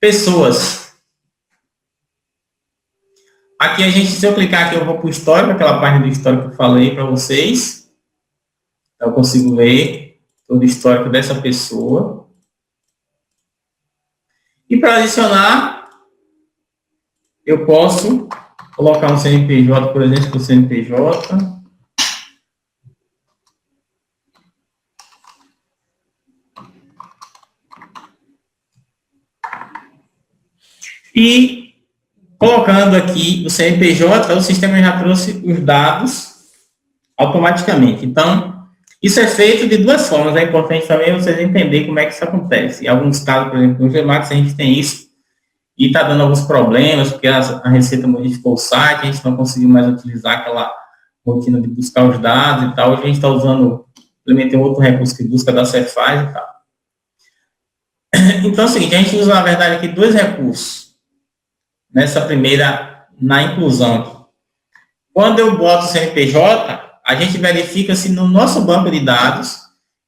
Pessoas. Aqui a gente, se eu clicar aqui, eu vou para o histórico, aquela página do histórico que eu falei para vocês. Então, eu consigo ver todo o histórico dessa pessoa. E para adicionar, eu posso colocar um CNPJ, por exemplo, o CNPJ. E colocando aqui o CNPJ, o sistema já trouxe os dados automaticamente. Então, isso é feito de duas formas. É importante também vocês entenderem como é que isso acontece. Em alguns casos, por exemplo, no Gemax, a gente tem isso e está dando alguns problemas, porque a Receita modificou o site, a gente não conseguiu mais utilizar aquela rotina de buscar os dados e tal. Hoje a gente está usando, implementei um outro recurso que busca da Cefaz e tal. Então é o seguinte, a gente usa, na verdade, aqui dois recursos. Nessa primeira, na inclusão. Quando eu boto o CNPJ, a gente verifica se no nosso banco de dados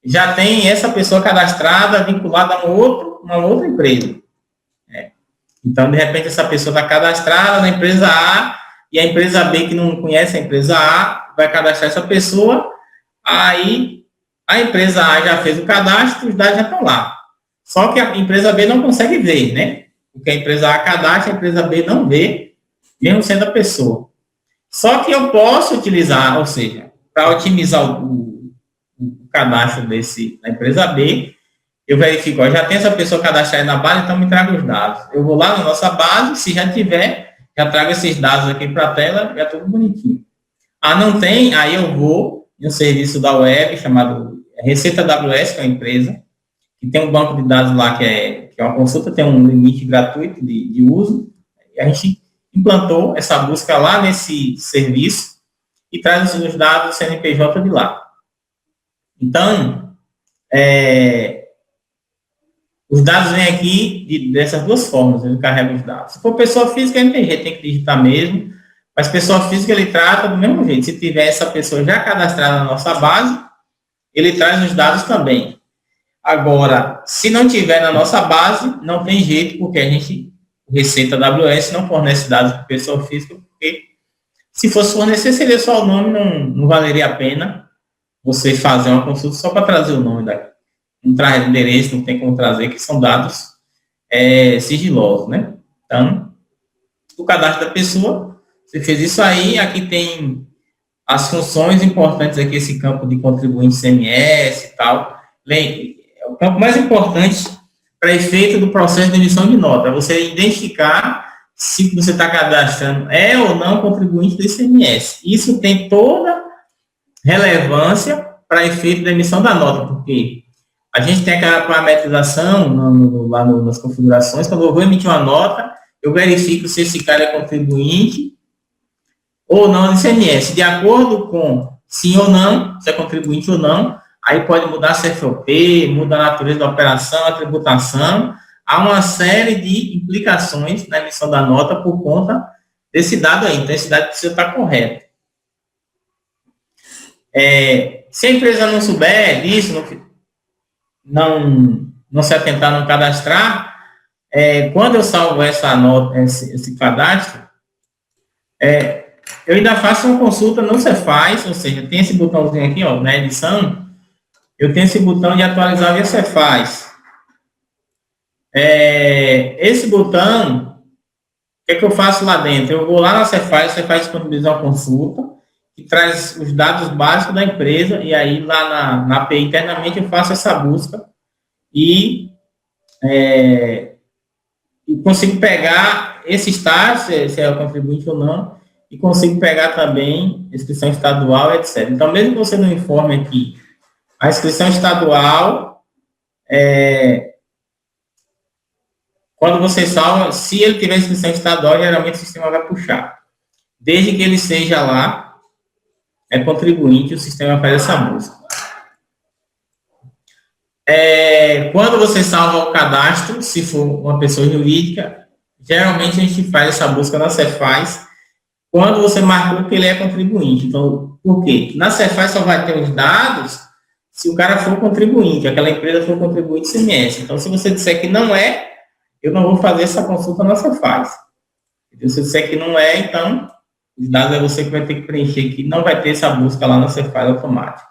já tem essa pessoa cadastrada, vinculada a uma outra empresa. Então, de repente, essa pessoa está cadastrada na empresa A e a empresa B, que não conhece a empresa A, vai cadastrar essa pessoa, aí a empresa A já fez o cadastro, os dados já estão lá. Só que a empresa B não consegue ver, né? Porque a empresa A cadastra, a empresa B não vê, mesmo sendo a pessoa. Só que eu posso utilizar, ou seja, para otimizar o cadastro da empresa B, eu verifico, ó, já tem essa pessoa cadastrada na base, então me traga os dados. Eu vou lá na nossa base, se já tiver, já trago esses dados aqui para a tela, já tudo bonitinho. Ah, não tem? Aí eu vou em um serviço da web chamado Receita AWS, que é uma empresa, que tem um banco de dados lá que é uma consulta, tem um limite gratuito de uso, e a gente implantou essa busca lá nesse serviço e traz os dados do CNPJ de lá. Então, os dados vêm aqui dessas duas formas, ele carrega os dados. Se for pessoa física, não tem jeito, tem que digitar mesmo, mas pessoa física ele trata do mesmo jeito. Se tiver essa pessoa já cadastrada na nossa base, ele traz os dados também. Agora, se não tiver na nossa base, não tem jeito, porque a gente, Receita AWS, não fornece dados para pessoa física, porque se fosse fornecer, seria só o nome, não valeria a pena você fazer uma consulta só para trazer o nome daqui. Não traz endereço, não tem como trazer, que são dados sigilosos, né? Então, o cadastro da pessoa, você fez isso aí, aqui tem as funções importantes aqui, esse campo de contribuinte CMS e tal. É o campo mais importante para efeito do processo de emissão de nota, é você identificar se você está cadastrando ou não contribuinte do ICMS. Isso tem toda relevância para efeito da emissão da nota, porque a gente tem aquela parametrização lá nas configurações, quando eu vou emitir uma nota, eu verifico se esse cara é contribuinte ou não do ICMS. De acordo com sim ou não, se é contribuinte ou não, aí pode mudar a CFOP, muda a natureza da operação, a tributação. Há uma série de implicações na emissão da nota por conta desse dado aí. Então, esse dado precisa estar correto. Se a empresa não souber disso, não se atentar, não cadastrar, quando eu salvo essa nota, esse cadastro, eu ainda faço uma consulta no Cefaz, ou seja, tem esse botãozinho aqui, ó, na edição, eu tenho esse botão de atualizar via Cefaz. Esse botão, o que eu faço lá dentro? Eu vou lá na Cefaz, você faz disponibilizar uma consulta, que traz os dados básicos da empresa, e aí lá na API internamente eu faço essa busca e consigo pegar esses dados, se é o contribuinte ou não, e consigo pegar também inscrição estadual, etc. Então, mesmo que você não informe aqui, a inscrição estadual, quando você salva, se ele tiver inscrição estadual, geralmente o sistema vai puxar. Desde que ele seja lá, contribuinte, o sistema faz essa busca. Quando você salva o cadastro, se for uma pessoa jurídica, geralmente a gente faz essa busca na Cefaz, quando você marcou que ele é contribuinte. Então, por quê? Na Cefaz só vai ter os dados se o cara for contribuinte, aquela empresa for contribuinte CMS. Então, se você disser que não é, eu não vou fazer essa consulta na Cefaz. Se eu disser que não é, então, os dados é você que vai ter que preencher, que não vai ter essa busca lá na Cefaz automática.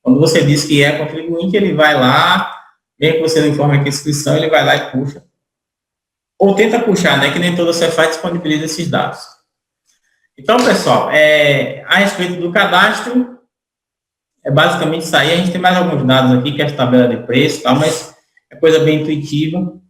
Quando você diz que é contribuinte, ele vai lá, mesmo que você não informe aqui a inscrição, ele vai lá e puxa. Ou tenta puxar, né? Que nem toda Cefaz disponibiliza esses dados. Então, pessoal, a respeito do cadastro, é basicamente isso aí. A gente tem mais alguns dados aqui, que é a tabela de preço, tal, mas é coisa bem intuitiva.